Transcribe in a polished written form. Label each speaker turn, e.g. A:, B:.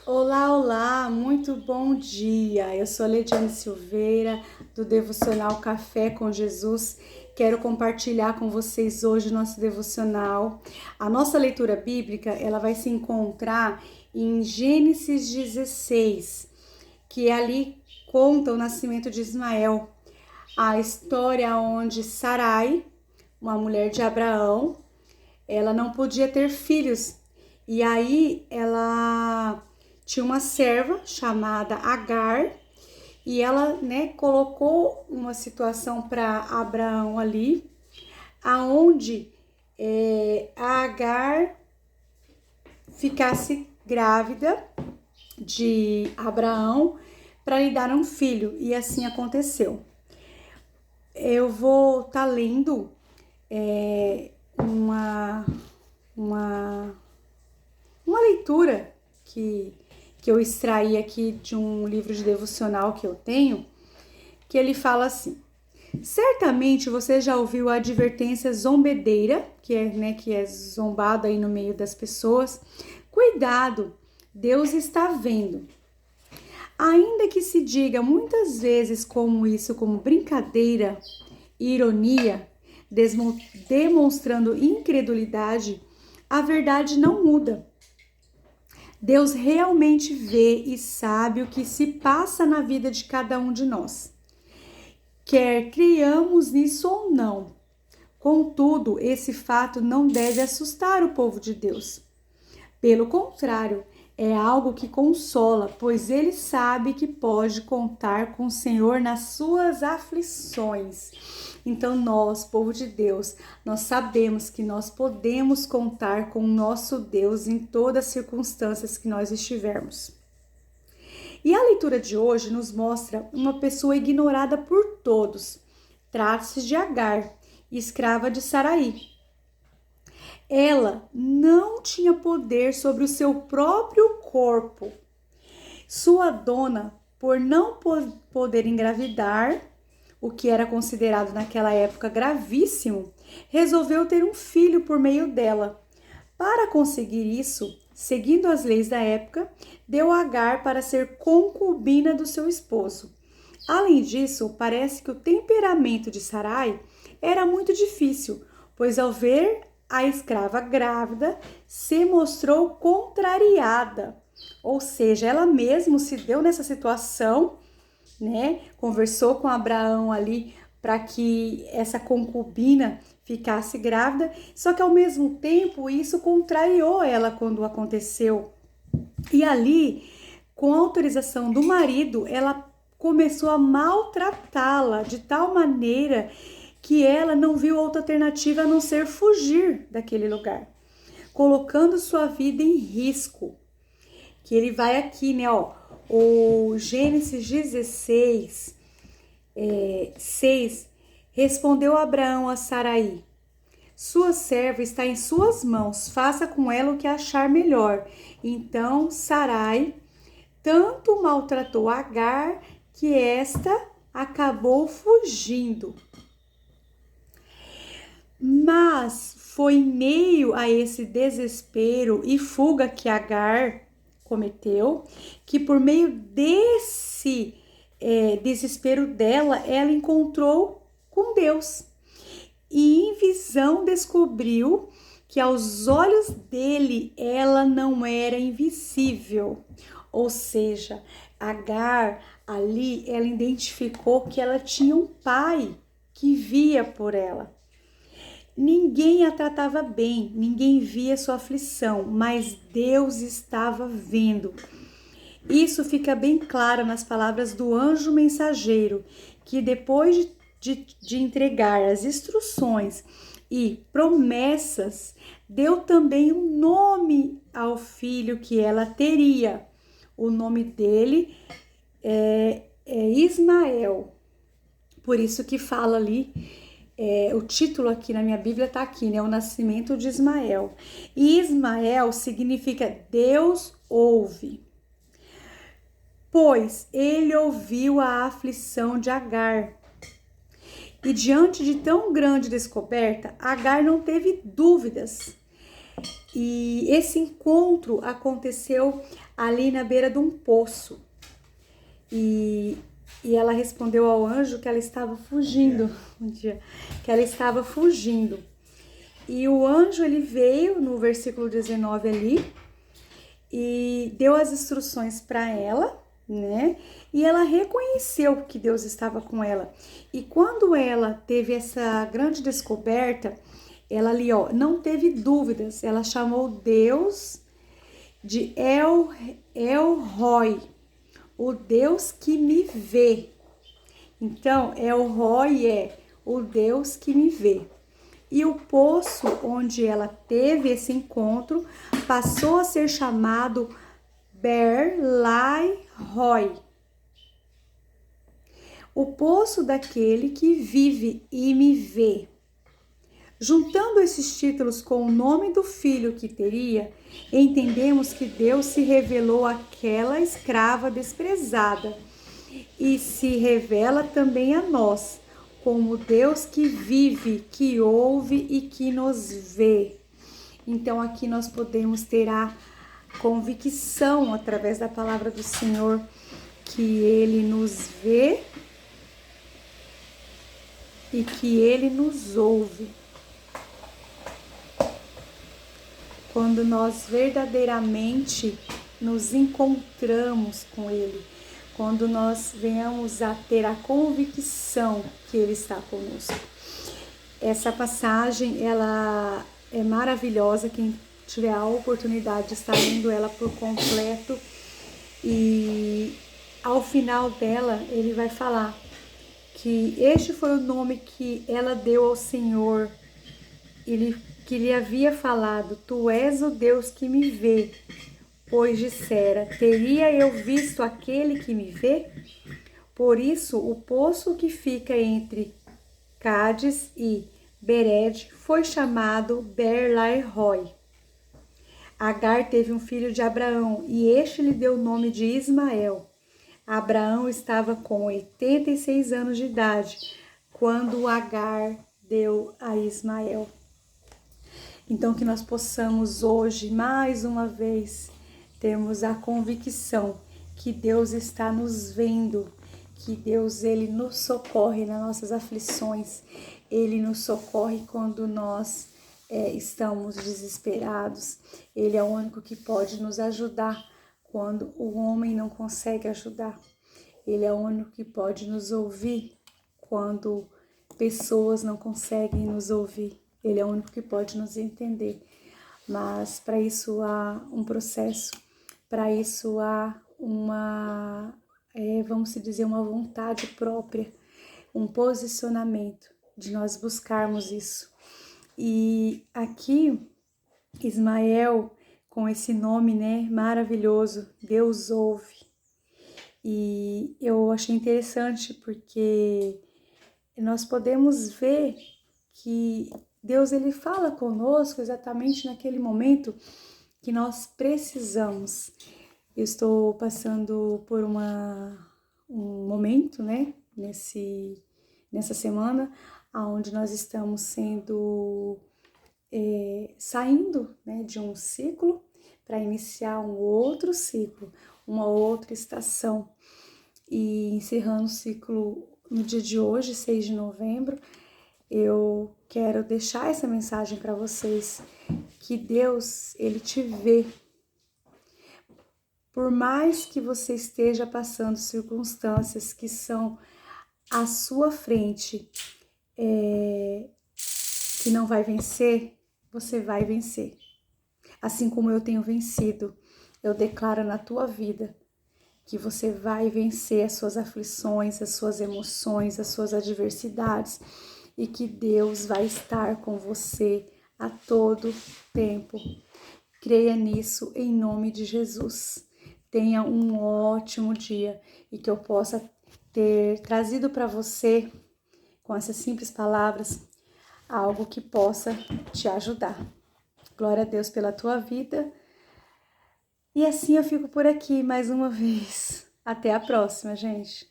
A: Olá, olá, muito bom dia. Eu sou Lediane Silveira, do Devocional Café com Jesus. Quero compartilhar com vocês hoje o nosso devocional. A nossa leitura bíblica, ela vai se encontrar em Gênesis 16, que ali conta o nascimento de Ismael. A história onde Sarai, uma mulher de Abraão, ela não podia ter filhos. E aí ela tinha uma serva chamada Agar e ela, colocou uma situação para Abraão ali, aonde a Agar ficasse grávida de Abraão para lhe dar um filho, e assim aconteceu. Eu vou estar lendo uma leitura que eu extraí aqui de um livro de devocional que eu tenho, que ele fala assim: certamente você já ouviu a advertência zombedeira, que é zombado aí no meio das pessoas. Cuidado, Deus está vendo. Ainda que se diga muitas vezes como brincadeira, ironia, demonstrando incredulidade, a verdade não muda. Deus realmente vê e sabe o que se passa na vida de cada um de nós, quer criamos nisso ou não. Contudo, esse fato não deve assustar o povo de Deus. Pelo contrário, é algo que consola, pois ele sabe que pode contar com o Senhor nas suas aflições. Então nós, povo de Deus, nós sabemos que nós podemos contar com o nosso Deus em todas as circunstâncias que nós estivermos. E a leitura de hoje nos mostra uma pessoa ignorada por todos. Trata-se de Agar, escrava de Sarai. Ela não tinha poder sobre o seu próprio corpo. Sua dona, por não poder engravidar, o que era considerado naquela época gravíssimo, resolveu ter um filho por meio dela. Para conseguir isso, seguindo as leis da época, deu Agar para ser concubina do seu esposo. Além disso, parece que o temperamento de Sarai era muito difícil, pois ao ver a escrava grávida, se mostrou contrariada. Ou seja, ela mesma se deu nessa situação, conversou com Abraão ali para que essa concubina ficasse grávida, só que ao mesmo tempo isso contrariou ela quando aconteceu. E ali, com a autorização do marido, ela começou a maltratá-la de tal maneira que ela não viu outra alternativa a não ser fugir daquele lugar, colocando sua vida em risco. Que ele vai aqui, o Gênesis 16, 6, respondeu Abraão a Sarai: sua serva está em suas mãos, faça com ela o que achar melhor. Então Sarai tanto maltratou Agar que esta acabou fugindo. Mas foi em meio a esse desespero e fuga que Agar cometeu, que por meio desse desespero dela, ela encontrou com Deus. E em visão descobriu que aos olhos dele ela não era invisível. Ou seja, Agar ali, ela identificou que ela tinha um pai que via por ela. Ninguém a tratava bem, ninguém via sua aflição, mas Deus estava vendo. Isso fica bem claro nas palavras do anjo mensageiro, que depois de entregar as instruções e promessas, deu também um nome ao filho que ela teria. O nome dele é Ismael. Por isso que fala ali, o título aqui na minha Bíblia está aqui, o nascimento de Ismael. E Ismael significa Deus ouve. Pois ele ouviu a aflição de Agar. E diante de tão grande descoberta, Agar não teve dúvidas E esse encontro aconteceu ali na beira de um poço. E ela respondeu ao anjo que ela estava fugindo. Que ela estava fugindo. E o anjo, ele veio no versículo 19 ali e deu as instruções para ela, né? E ela reconheceu que Deus estava com ela. E quando ela teve essa grande descoberta, ela ali, ó, não teve dúvidas. Ela chamou Deus de El Roi, o Deus que me vê. Então, El Roi é o Deus que me vê. E o poço onde ela teve esse encontro passou a ser chamado Ber-lai-roi, o poço daquele que vive e me vê. Juntando esses títulos com o nome do filho que teria, entendemos que Deus se revelou àquela escrava desprezada e se revela também a nós, como Deus que vive, que ouve e que nos vê. Então aqui nós podemos ter a convicção através da palavra do Senhor que Ele nos vê e que Ele nos ouve. Quando nós verdadeiramente nos encontramos com Ele, quando nós venhamos a ter a convicção que Ele está conosco. Essa passagem, ela é maravilhosa, quem tiver a oportunidade de estar lendo ela por completo, e ao final dela ele vai falar que este foi o nome que ela deu ao Senhor, que lhe havia falado: tu és o Deus que me vê, pois dissera, teria eu visto aquele que me vê? Por isso o poço que fica entre Cádiz e Bered foi chamado Ber-lai-roi. Agar teve um filho de Abraão e este lhe deu o nome de Ismael. Abraão estava com 86 anos de idade quando Agar deu a Ismael. Então que nós possamos hoje, mais uma vez, termos a convicção que Deus está nos vendo, que Deus, Ele nos socorre nas nossas aflições, Ele nos socorre quando nós estamos desesperados. Ele é o único que pode nos ajudar quando o homem não consegue ajudar. Ele é o único que pode nos ouvir quando pessoas não conseguem nos ouvir. Ele é o único que pode nos entender. Mas para isso há um processo, para isso há vamos dizer, uma vontade própria, um posicionamento de nós buscarmos isso. E aqui, Ismael, com esse nome, né, maravilhoso, Deus ouve. E eu achei interessante porque nós podemos ver que Deus, ele fala conosco exatamente naquele momento que nós precisamos. Eu estou passando por um momento, né, nessa semana, onde nós estamos saindo, né, de um ciclo para iniciar um outro ciclo, uma outra estação. E encerrando o ciclo no dia de hoje, 6 de novembro, eu quero deixar essa mensagem para vocês, que Deus, Ele te vê. Por mais que você esteja passando circunstâncias que são à sua frente, que não vai vencer, você vai vencer. Assim como eu tenho vencido, eu declaro na tua vida que você vai vencer as suas aflições, as suas emoções, as suas adversidades, e que Deus vai estar com você a todo tempo. Creia nisso em nome de Jesus. Tenha um ótimo dia e que eu possa ter trazido para você, com essas simples palavras, algo que possa te ajudar. Glória a Deus pela tua vida. E assim eu fico por aqui mais uma vez. Até a próxima, gente.